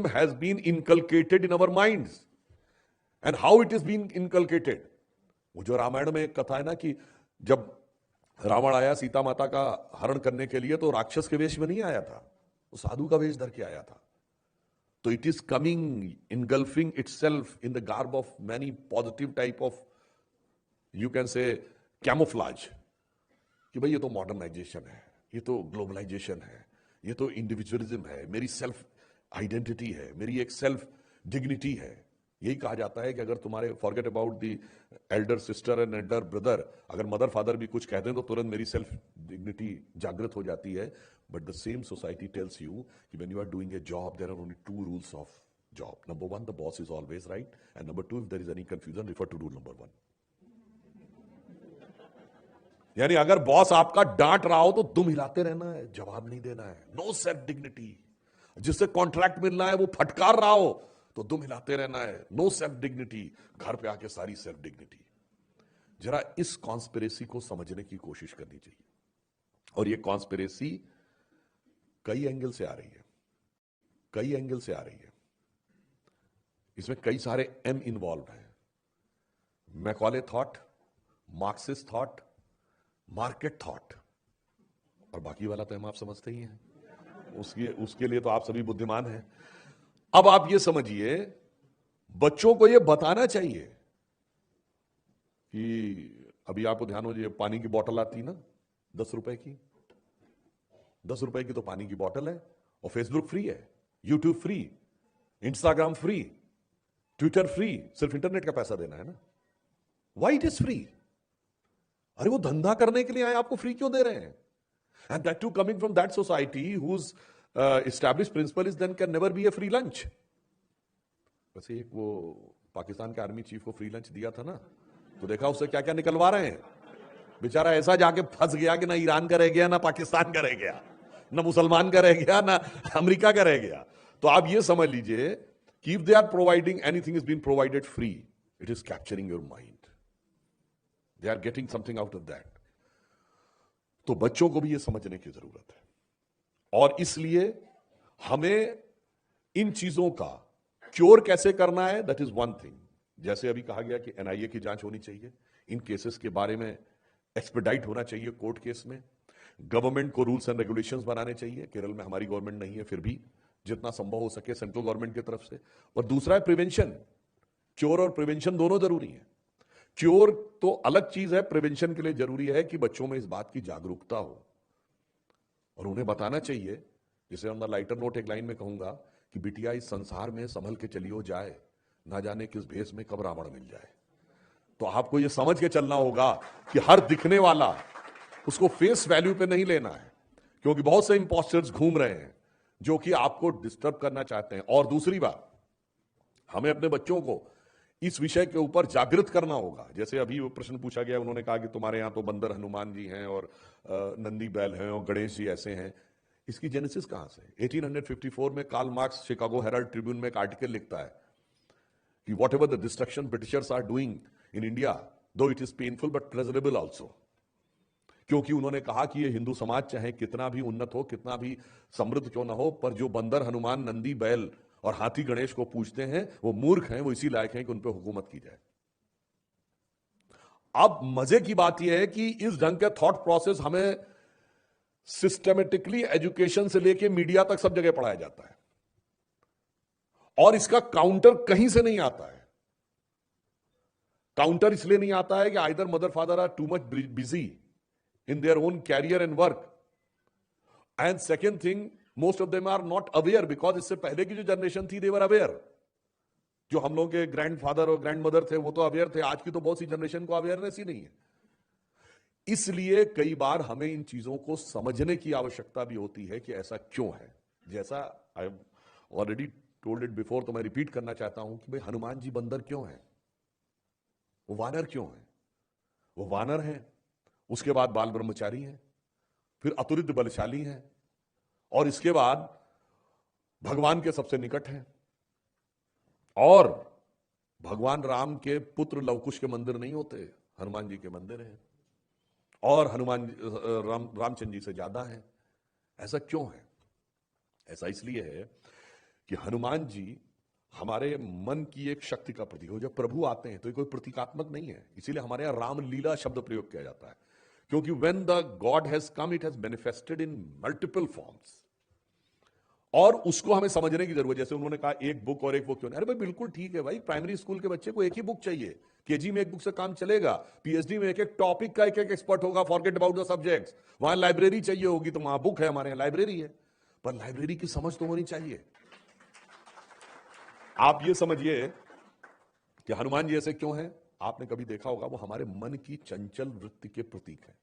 has been inculcated in our minds and how it is being inculcated. वो जो रामायण में एक कथा है ना कि जब रावण आया सीता माता का हरण करने के लिए तो राक्षस के वेश में नहीं आया था, वो साधु का वेश धर के आया था. तो it is coming engulfing itself in the garb of many positive type of you can say camouflage कि भाई ये तो मॉडर्नाइजेशन है, ये तो ग्लोबलाइजेशन है, ये तो इंडिविजुअलिज्म है, मेरी सेल्फ आइडेंटिटी है, मेरी एक सेल्फ डिग्निटी है. यही कहा जाता है कि अगर तुम्हारे forget about the Elder sister and Elder brother, अगर मदर फादर भी कुछ कहते हैं तो तुरंत मेरी सेल्फ डिग्निटी जागृत हो जाती है. But the same society tells you कि when you are doing a job there are only two rules of job. Number 1, the boss is always right, and number 2, if there is any confusion refer to rule number 1. यानी अगर boss आपका डांट रहा हो तो दुम हिलाते रहना है, जवाब नहीं देना है. No self dignity. जिससे कॉन्ट्रैक्ट मिलना है वो फटकार रहा हो तो दुम हिलाते रहना है. No self dignity. घर पे आके सारी सेल्फ डिग्निटी. जरा इस कॉन्स्पिरेसी को समझने की कोशिश करनी चाहिए. और ये कॉन्स्पिरेसी कई एंगल से आ रही है, कई एंगल से आ रही है. इसमें कई सारे एम इन्वॉल्व हैं. Macaulay thought, Marxist thought, market thought, और बाकी वाला तो हम आप समझते ही हैं. उसके लिए तो आप सभी बुद्धिमान हैं. अब आप ये समझिए, बच्चों को ये बताना चाहिए कि अभी आपको ध्यान हो जाए, पानी की बोतल आती ना 10 रुपए की, 10 रुपए की तो पानी की बोतल है, और फेसबुक फ्री है, YouTube free, Instagram free, Twitter free. सिर्फ इंटरनेट का पैसा देना है ना. Why it is free? अरे वो धंधा करने के लिए आए, आपको फ्री क्यों दे रहे हैं? And that too coming from that society whose established principle is then can never be a free lunch. वैसे एक वो पाकिस्तान के आर्मी चीफ को फ्री लंच दिया था ना, तो देखा उससे क्या क्या निकलवा रहे हैं. बेचारा ऐसा जाके फंस गया कि ना ईरान का रह गया, ना पाकिस्तान का रह गया, ना मुसलमान का रह गया, ना अमेरिका का रह गया. तो आप ये समझ लीजिए कि if they are providing anything is being provided free, it is capturing your mind. They are getting something out of that. तो बच्चों को भी ये समझने की जरूरत है. और इसलिए हमें इन चीजों का क्योर कैसे करना है, दैट इज वन थिंग. जैसे अभी कहा गया कि एनआईए की जांच होनी चाहिए, इन केसेस के बारे में एक्सपेडाइट होना चाहिए कोर्ट केस में. गवर्नमेंट को रूल्स एंड रेगुलेशंस बनाने चाहिए. केरल में हमारी गवर्नमेंट नहीं है, फिर भी जितना संभव हो सके सेंट्रल गवर्नमेंट की तरफ से. और दूसरा है प्रिवेंशन. क्योर और प्रिवेंशन दोनों जरूरी है. क्योर तो अलग चीज है, प्रिवेंशन के लिए जरूरी है कि बच्चों में इस बात की जागरूकता हो और उन्हें बताना चाहिए. जिसे ऑन द लाइटर नोट एक लाइन में कहूंगा कि बिटिया इस संसार में संभल के चलियो जाए, ना जाने किस भेष में कब रावण मिल जाए. तो आपको यह समझ के चलना होगा कि हर दिखने वाला उसको फेस वैल्यू पे नहीं लेना है, क्योंकि बहुत से इंपोस्टर्स घूम रहे हैं जो कि आपको डिस्टर्ब करना चाहते हैं. और दूसरी बात, हमें अपने बच्चों को इस विषय के ऊपर जागृत करना होगा. जैसे अभी वो प्रश्न पूछा गया, उन्होंने कहा कि तुम्हारे यहां तो बंदर हनुमान जी हैं और नंदी बैल हैं और गणेश जी ऐसे हैं. इसकी जेनेसिस कहां से? 1854 में Karl Marx Chicago Herald Tribune में एक आर्टिकल लिखता है कि whatever the destruction Britishers are doing in India, though it is painful but pleasurable also. क्योंकि उन्होंने कहा कि ये हिंदू समाज चाहे कितना भी उन्नत हो, कितना भी समृद्ध क्यों ना हो, पर जो बंदर हनुमान नंदी बैल और हाथी गणेश को पूजते हैं वो मूर्ख हैं, वो इसी लायक हैं कि उन पर हुकूमत की जाए. अब मजे की बात यह है कि इस ढंग के थॉट प्रोसेस हमें सिस्टमेटिकली एजुकेशन से लेके मीडिया तक सब जगह पढ़ाया जाता है, और इसका काउंटर कहीं से नहीं आता है. काउंटर इसलिए नहीं आता है कि either mother father are too much busy in their own career and work, and second thing, most of them are not aware, because इससे पहले की जो जनरेशन थी दे वर अवेयर. जो हम लोग के ग्रैंडफादर और ग्रैंडमदर थे वो तो अवेयर थे. आज की तो बहुत सी जनरेशन को अवेयरनेस ही नहीं है. इसलिए कई बार हमें इन चीजों को समझने की आवश्यकता भी होती है कि ऐसा क्यों है. जैसा I have already told it before, तो मैं रिपीट करना चाहता हूं कि भाई हनुमान जी बंदर क्यों है, वो वानर क्यों है? वो वानर है, उसके बाद बाल ब्रह्मचारी हैं, फिर अतुलित बलशाली हैं, और इसके बाद भगवान के सबसे निकट हैं. और भगवान राम के पुत्र लवकुश के मंदिर नहीं होते, हनुमान जी के मंदिर हैं, और हनुमान रामचंद्र जी से ज्यादा है. ऐसा क्यों है? ऐसा इसलिए है कि हनुमान जी हमारे मन की एक शक्ति का प्रतीक हो। जब प्रभु आते हैं तो ये कोई प्रतीकात्मक नहीं है, इसीलिए हमारे यहां रामलीला शब्द प्रयोग किया जाता है, क्योंकि when the God has come it has manifested in multiple forms, और उसको हमें समझने की जरूरत है। जैसे उन्होंने कहा एक बुक और एक बुक क्यों नहीं, अरे भाई बिल्कुल ठीक है भाई, प्राइमरी स्कूल के बच्चे को एक ही बुक चाहिए, केजी में एक बुक से काम चलेगा, पीएचडी में एक एक टॉपिक का एक एक एक्सपर्ट होगा, फॉरगेट अबाउट द सब्जेक्ट्स। वहां लाइब्रेरी चाहिए होगी तो वहां बुक है, हमारे यहां लाइब्रेरी है, पर लाइब्रेरी की समझ तो होनी चाहिए। आप ये समझिए कि हनुमान जी ऐसे क्यों हैं, आपने कभी देखा होगा, वो हमारे मन की चंचल वृत्ति के प्रतीक है।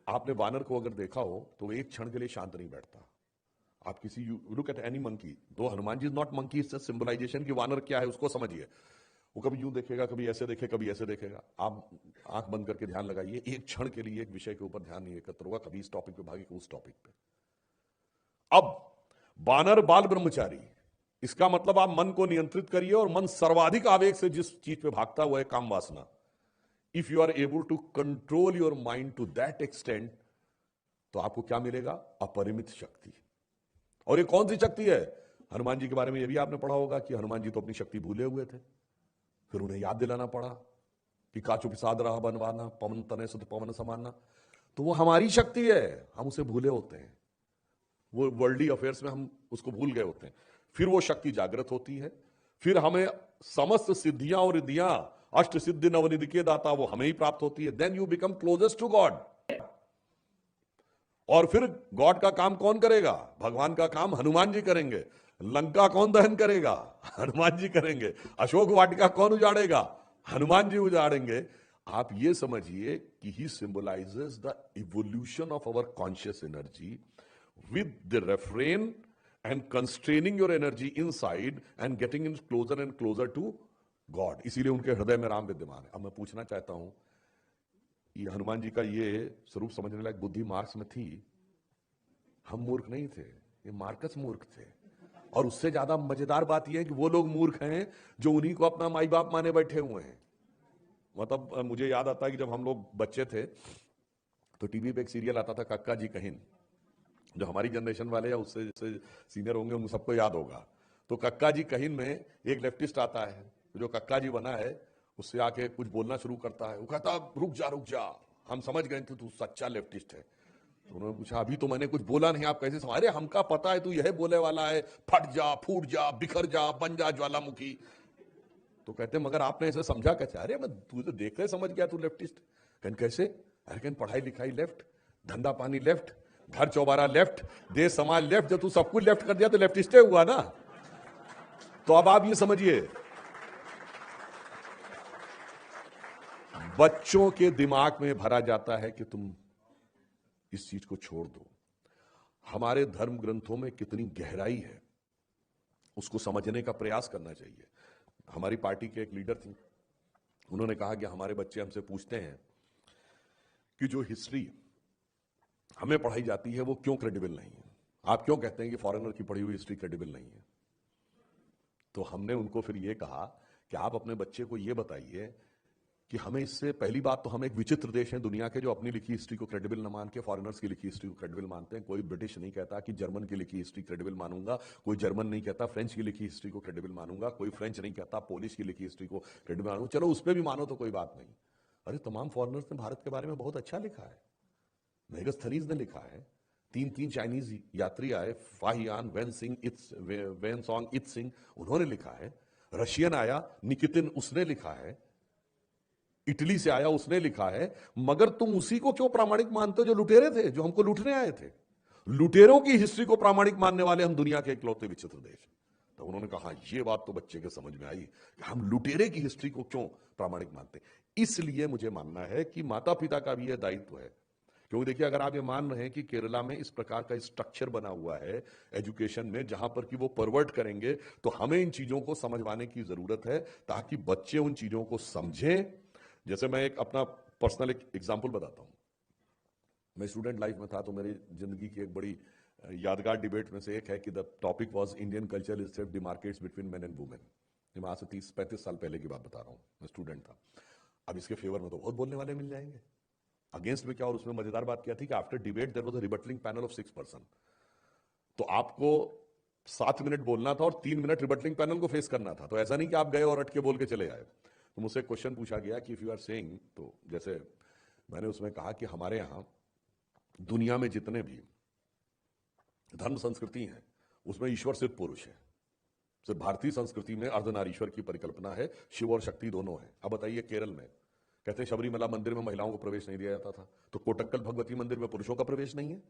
आपने वानर को अगर देखा हो तो एक क्षण के लिए शांत नहीं बैठता। आप किसी लुक एट एनी मंकी, दो Hanuman ji is not monkey, is symbolisation कि वानर क्या है उसको समझिए। वो कभी यूं देखेगा, कभी ऐसे देखे, कभी ऐसे देखेगा। आप आंख बंद करके ध्यान लगाइए, एक क्षण के लिए एक विषय के ऊपर ध्यान नहीं एकत्र होगा, कभी इस टॉपिक पे भागे, उस टॉपिक पे। अब बानर बाल ब्रह्मचारी, इसका मतलब आप मन को नियंत्रित करिए, और मन सर्वाधिक आवेग से जिस चीज पे भागता हुआ है काम वासना, if you are able to control your mind to that extent, तो आपको क्या मिलेगा? अपरिमित शक्ति। और ये कौन सी शक्ति है? हनुमान जी के बारे में ये भी आपने पढ़ा होगा कि हनुमान जी तो अपनी शक्ति भूले हुए थे, फिर उन्हें याद दिलाना पड़ा कि काचु पिसाद रहा बनवाना, पवन तने सुत पवन समाना। तो वो हमारी शक्ति है, हम उसे भूले होते हैं, वो वर्ल्डली अफेयर्स में हम उसको भूल गए होते हैं। फिर वो शक्ति जागृत होती है, फिर हमें समस्त सिद्धियां और रिद्धियां, अष्ट सिद्धि नवनिधि के दाता, वो हमें ही प्राप्त होती है। Then you become closest to God. और फिर गॉड का काम कौन करेगा? भगवान का काम हनुमान जी करेंगे। लंका कौन दहन करेगा? हनुमान जी करेंगे। अशोक वाटिका कौन उजाड़ेगा? हनुमान जी उजाड़ेंगे। आप ये समझिए कि he symbolises the evolution of our conscious energy with the refrain and constraining your energy inside and getting in closer and closer to God। इसीलिए उनके हृदय में राम विद्यमान है। अब मैं पूछना चाहता हूं, ये हनुमान जी का ये स्वरूप समझने लायक बुद्धि मार्क्स में थी? हम मूर्ख नहीं थे, ये मार्कस मूर्ख थे। और उससे ज्यादा मजेदार बात यह है कि वो लोग मूर्ख हैं जो उन्हीं को अपना माई बाप माने बैठे हुए हैं। मतलब मुझे याद आता है कि जब हम लोग बच्चे थे तो टीवी पे एक सीरियल आता था, कक्का जी कहिन। जो हमारी जनरेशन वाले या उससे सीनियर होंगे उन सबको याद होगा। तो कक्का जी कहिन में एक लेफ्टिस्ट आता है, जो कक्का जी बना है उससे आके कुछ बोलना शुरू करता है। वो कहता रुक जा, हम समझ गए थे तू सच्चा लेफ्टिस्ट है। तो उन्होंने पूछा अभी तो मैंने कुछ बोला नहीं, आप कैसे समझ? अरे हमका पता है तू यह बोले वाला है, फट जा, फूट जा, बिखर जा, बन जा ज्वालामुखी। तो कहते मगर आपने ऐसे समझा कैसे? अरे मैं तू तो देख रहे समझ गया तू लेफ्टिस्ट। कहन कैसे? अरे कहन पढ़ाई लिखाई लेफ्ट, धंधा पानी लेफ्ट, घर चौबारा लेफ्ट, देश समाज लेफ्ट। जब तू सब कुछ लेफ्ट कर दिया तो लेफ्टिस्टे हुआ ना। तो अब आप ये समझिए, बच्चों के दिमाग में भरा जाता है कि तुम इस चीज को छोड़ दो। हमारे धर्म ग्रंथों में कितनी गहराई है उसको समझने का प्रयास करना चाहिए। हमारी पार्टी के एक लीडर थी, उन्होंने कहा कि हमारे बच्चे हमसे पूछते हैं कि जो हिस्ट्री हमें पढ़ाई जाती है वो क्यों क्रेडिबल नहीं है? आप क्यों कहते हैं कि फॉरेनर की पढ़ी हुई हिस्ट्री क्रेडिबल नहीं है? तो हमने उनको फिर ये कहा कि आप अपने बच्चे को ये बताइए कि हमें इससे पहली बात तो हम एक विचित्र देश है दुनिया के जो अपनी लिखी हिस्ट्री को क्रेडिबल न मान के फॉरेनर्स की लिखी हिस्ट्री को क्रेडिबल मानते हैं। कोई ब्रिटिश नहीं कहता कि जर्मन की लिखी हिस्ट्री क्रेडिबल मानूंगा, कोई जर्मन नहीं कहता फ्रेंच की लिखी हिस्ट्री को क्रेडिबल मानूंगा, कोई फ्रेंच नहीं कहता पोलिश की लिखी हिस्ट्री को क्रेडिबल मानूंगा। चलो उस पर भी मानो तो कोई बात नहीं। अरे तमाम फॉरेनर्स ने भारत के बारे में बहुत अच्छा लिखा है। मेगस्थनीज ने लिखा है, तीन चाइनीज यात्री आए, Fahien, when song it Singh, उन्होंने लिखा है। रशियन आया निकितिन, उसने लिखा है। इटली से आया, उसने लिखा है। मगर तुम उसी को क्यों प्रामाणिक मानते हो जो लुटेरे थे, जो हमको लूटने आए थे? लुटेरों की हिस्ट्री को प्रामाणिक मानने वाले हम दुनिया के इकलौते विचित्र देश। तो उन्होंने कहा ये बात तो बच्चे के समझ में आई कि हम लुटेरे की हिस्ट्री को क्यों प्रामाणिक मानते। इसलिए मुझे मानना है कि माता पिता का भी यह दायित्व है। क्योंकि देखिए, अगर आप ये मान रहे हैं कि केरला में इस प्रकार का स्ट्रक्चर बना हुआ है एजुकेशन में जहां पर कि वो परवर्ट करेंगे, तो हमें इन चीजों को समझवाने की जरूरत है ताकि बच्चे उन चीजों को समझें। जैसे मैं एक अपना पर्सनल एक एग्जांपल बताता हूं। मैं स्टूडेंट लाइफ में था तो मेरी जिंदगी की एक बड़ी यादगार डिबेट में से एक है कि the topic was Indian culture is self demarcates between men and women. मैं आज से 30-35 साल पहले की बात बता रहा हूं, मैं स्टूडेंट था। अब इसके फेवर में तो बहुत बोलने वाले मिल जाएंगे, अगेंस्ट में क्या। और उसमें मजेदार बात क्या थी कि after debate there was a rebuttling panel of 6 person. तो आपको 7 मिनट बोलना था और 3 मिनट रिबटलिंग पैनल को फेस करना था। तो ऐसा नहीं कि आप गए और अटके बोल के चले आए। तो मुझसे क्वेश्चन पूछा गया कि इफ यू आर सेइंग, तो जैसे मैंने उसमें कहा कि हमारे यहां दुनिया में जितने भी धर्म संस्कृति हैं उसमें ईश्वर सिर्फ पुरुष है। सिर्फ भारतीय संस्कृति में अर्धनारीश्वर की परिकल्पना है, शिव और शक्ति दोनों है। अब बताइए, केरल में कहते हैं शबरीमला मंदिर में महिलाओं को प्रवेश नहीं दिया जाता था, तो कोटक्कल भगवती मंदिर में पुरुषों का प्रवेश नहीं है।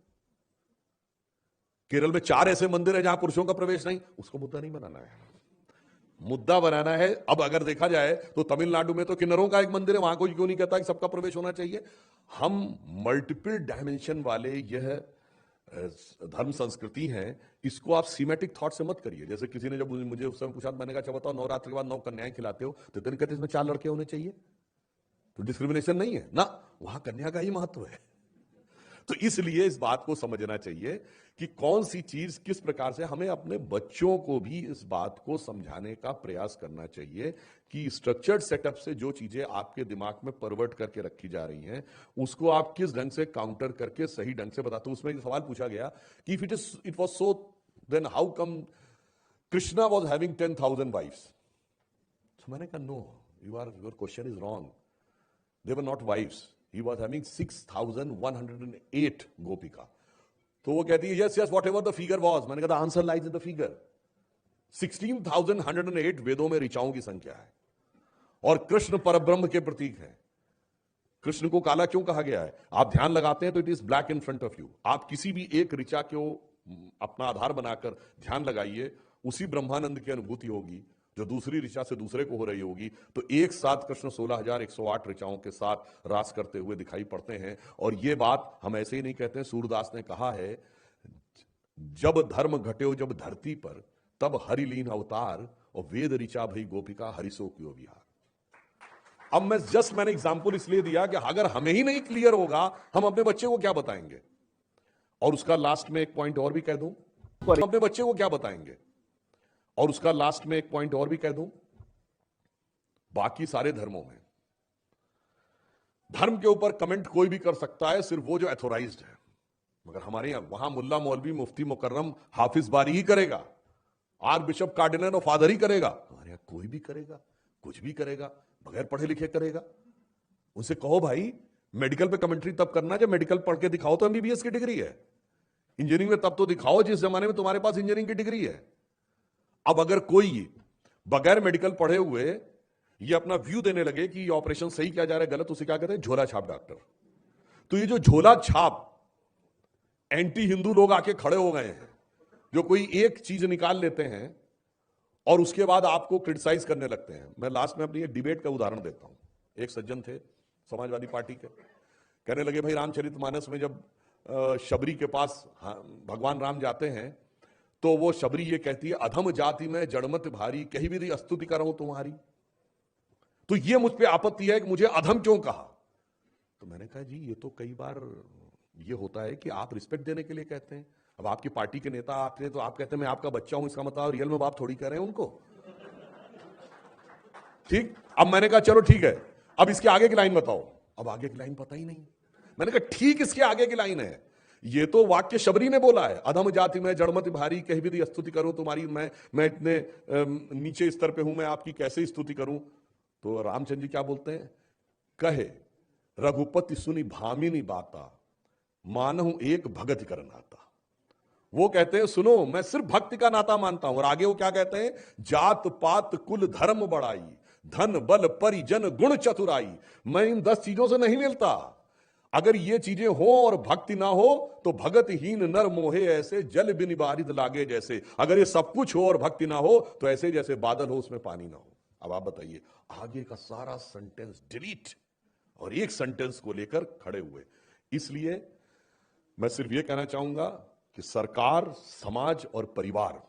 केरल में 4 ऐसे मंदिर है जहां पुरुषों का प्रवेश नहीं। उसको मुद्दा नहीं बनाना है, मुद्दा बनाना है। अब अगर देखा जाए तो तमिलनाडु में तो किन्नरों का एक मंदिर है, वहां कोई क्यों नहीं कहता कि सबका प्रवेश होना चाहिए। हम मल्टीपल डायमेंशन वाले यह धर्म संस्कृति है, इसको आप सीमेटिक थॉट से मत करिए। जैसे किसी ने जब मुझे उस समय पूछा, मैंने कहा अच्छा बताओ, नवरात्र के बाद 9 कन्याएं खिलाते हो, तो कहते हैं इसमें 4 लड़के होने चाहिए, तो डिस्क्रिमिनेशन नहीं है ना, वहां कन्या का ही महत्व है। तो इसलिए इस बात को समझना चाहिए कि कौन सी चीज किस प्रकार से, हमें अपने बच्चों को भी इस बात को समझाने का प्रयास करना चाहिए कि स्ट्रक्चर्ड सेटअप से जो चीजें आपके दिमाग में परवर्ट करके रखी जा रही हैं उसको आप किस ढंग से काउंटर करके सही ढंग से बताते। उसमें एक सवाल पूछा गया कि if it was so, then how come Krishna was having 10,000 wives. तो मैंने कहा no, your question is wrong, they were not wives, he was having 6,108 गोपिका। तो वो कहती है yes yes whatever the figure was। मैंने कहा the answer lies in the figure। 16,108 वेदों में ऋचाओं की संख्या है और कृष्ण परब्रह्म के प्रतीक है। कृष्ण को काला क्यों कहा गया है? आप ध्यान लगाते हैं तो it is black in front of you. आप किसी भी एक ऋचा को अपना आधार बनाकर ध्यान लगाइए, उसी ब्रह्मानंद की अनुभूति होगी जो दूसरी ऋचा से दूसरे को हो रही होगी। तो एक साथ कृष्ण 16,108 ऋचाओं के साथ रास करते हुए दिखाई पड़ते हैं। और ये बात हम ऐसे ही नहीं कहते हैं, सूरदास ने कहा है, जब धर्म घटे जब धरती पर, तब हरिलीन अवतार, और वेद ऋचा भई गोपिका हरिसो क्यों विहार। अब मैंने एग्जाम्पल इसलिए दिया कि अगर हमें ही नहीं क्लियर होगा, हम अपने बच्चे को क्या बताएंगे। और उसका लास्ट में एक पॉइंट और भी कह दूं, अपने बच्चे को क्या बताएंगे। और उसका लास्ट में एक पॉइंट और भी कह दूं, बाकी सारे धर्मों में धर्म के ऊपर कमेंट कोई भी कर सकता है, सिर्फ वो जो एथोराइज्ड है। मगर हमारे यहां वहां मुल्ला मौलवी मुफ्ती मुकर्रम हाफिज बारी ही करेगा, आर्क बिशप कार्डिनल और फादर ही करेगा। हमारे यहां कोई भी करेगा, कुछ भी करेगा, बगैर पढ़े लिखे करेगा। उनसे कहो भाई मेडिकल पे कमेंट्री तब करना जब मेडिकल पढ़ के दिखाओ तो एमबीबीएस की डिग्री है, इंजीनियरिंग में तब तो दिखाओ जिस जमाने में तुम्हारे पास इंजीनियरिंग की डिग्री है। अब अगर कोई बगैर मेडिकल पढ़े हुए ये अपना व्यू देने लगे कि ये ऑपरेशन सही किया जा रहा है गलत, उसे क्या कहते हैं? झोला छाप डॉक्टर। तो ये जो झोला छाप एंटी हिंदू लोग आके खड़े हो गए हैं, जो कोई एक चीज निकाल लेते हैं और उसके बाद आपको क्रिटिसाइज करने लगते हैं। मैं लास्ट में अपनी एक डिबेट का उदाहरण देता हूं। एक सज्जन थे समाजवादी पार्टी के, कहने लगे भाई रामचरितमानस में जब शबरी के पास भगवान राम जाते हैं तो वो शबरी ये कहती है, अधम जाति में जड़मत भारी, कहीं भी स्तुति करो तुम्हारी। तो ये मुझ पे आपत्ति है कि मुझे अधम क्यों कहा। तो मैंने कहा जी ये तो कई बार ये होता है कि आप रिस्पेक्ट देने के लिए कहते हैं। अब आपकी पार्टी के नेता आते हैं तो आप कहते हैं मैं आपका बच्चा हूं, इसका मतलब रियल में बाप थोड़ी कह रहे हैं उनको। ठीक, अब मैंने कहा चलो ठीक है, अब इसके आगे की लाइन बताओ। अब आगे की लाइन पता ही नहीं। मैंने कहा ठीक, इसके आगे की लाइन है, ये तो वाक्य शबरी ने बोला है, अधम जाति में जड़मत भारी, कहीं भी स्तुति करूं तुम्हारी, मैं इतने नीचे स्तर पे हूं, मैं आपकी कैसे स्तुति करूं। तो रामचंद्र जी क्या बोलते हैं? कहे रघुपति सुनी भामिनी बाता, मानहु एक भगत कर नाता। वो कहते हैं सुनो मैं सिर्फ भक्ति का नाता मानता हूं। और आगे वो क्या कहते हैं? जात पात कुल धर्म बढ़ाई, धन बल परिजन गुण चतुराई, मैं इन 10 चीजों से नहीं मिलता। अगर ये चीजें हो और भक्ति ना हो तो भगतहीन नर मोहे ऐसे, जल बिन बारिद लागे जैसे। अगर ये सब कुछ हो और भक्ति ना हो तो ऐसे जैसे बादल हो उसमें पानी ना हो। अब आप बताइए, आगे का सारा सेंटेंस डिलीट और एक सेंटेंस को लेकर खड़े हुए। इसलिए मैं सिर्फ ये कहना चाहूंगा कि सरकार, समाज और परिवार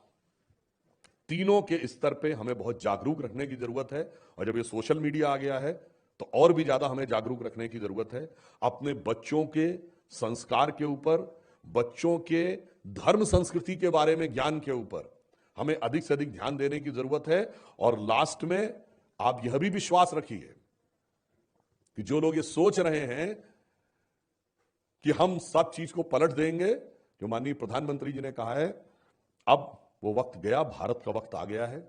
तीनों के स्तर पे हमें बहुत जागरूक रखने की जरूरत है। और जब ये सोशल मीडिया आ गया है तो और भी ज्यादा हमें जागरूक रखने की जरूरत है। अपने बच्चों के संस्कार के ऊपर, बच्चों के धर्म संस्कृति के बारे में ज्ञान के ऊपर हमें अधिक से अधिक ध्यान देने की जरूरत है। और लास्ट में आप यह भी विश्वास रखिए कि जो लोग ये सोच रहे हैं कि हम सब चीज को पलट देंगे, जो माननीय प्रधानमंत्री जी ने कहा है, अब वो वक्त गया, भारत का वक्त आ गया है।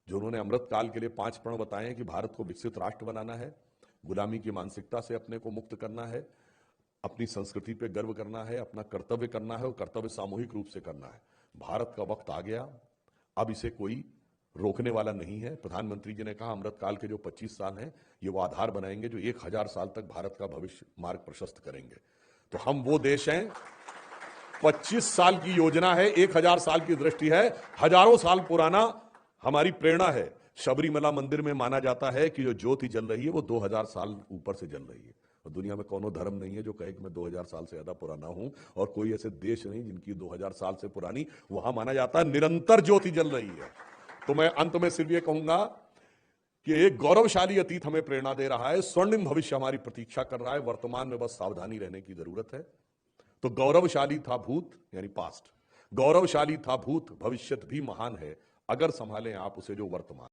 जो उन्होंने अमृत काल के लिए 5 प्रण बताए हैं कि भारत को विकसित राष्ट्र बनाना है, गुलामी की मानसिकता से अपने को मुक्त करना है, अपनी संस्कृति पे गर्व करना है, अपना कर्तव्य करना है और कर्तव्य सामूहिक रूप से करना है। भारत का वक्त आ गया, अब इसे कोई रोकने वाला नहीं है। प्रधानमंत्री जी ने कहा अमृत काल के जो 25 साल हैं ये वो आधार बनाएंगे जो 1000 साल तक भारत का भविष्य मार्ग प्रशस्त करेंगे। तो हम वो देश हैं, 25 साल की योजना है, 1000 साल की दृष्टि है, हजारों साल पुराना हमारी प्रेरणा है। शबरीमला मंदिर में माना जाता है कि जो ज्योति जल रही है वो 2000 साल ऊपर से जल रही है। और दुनिया में कोनो धर्म नहीं है जो कहे कि मैं 2000 साल से ज्यादा पुराना हूं, और कोई ऐसे देश नहीं जिनकी 2000 साल से पुरानी। वहां माना जाता है निरंतर ज्योति जल रही है। तो मैं अंत में सिर्फ ये कहूंगा कि एक गौरवशाली अतीत हमें प्रेरणा दे रहा है, स्वर्णिम भविष्य हमारी प्रतीक्षा कर रहा है। वर्तमान में बस सावधानी रहने की जरूरत है। तो गौरवशाली था भूत यानी पास्ट, गौरवशाली था भूत, भविष्यत भी महान है अगर संभालें आप उसे जो वर्तमान।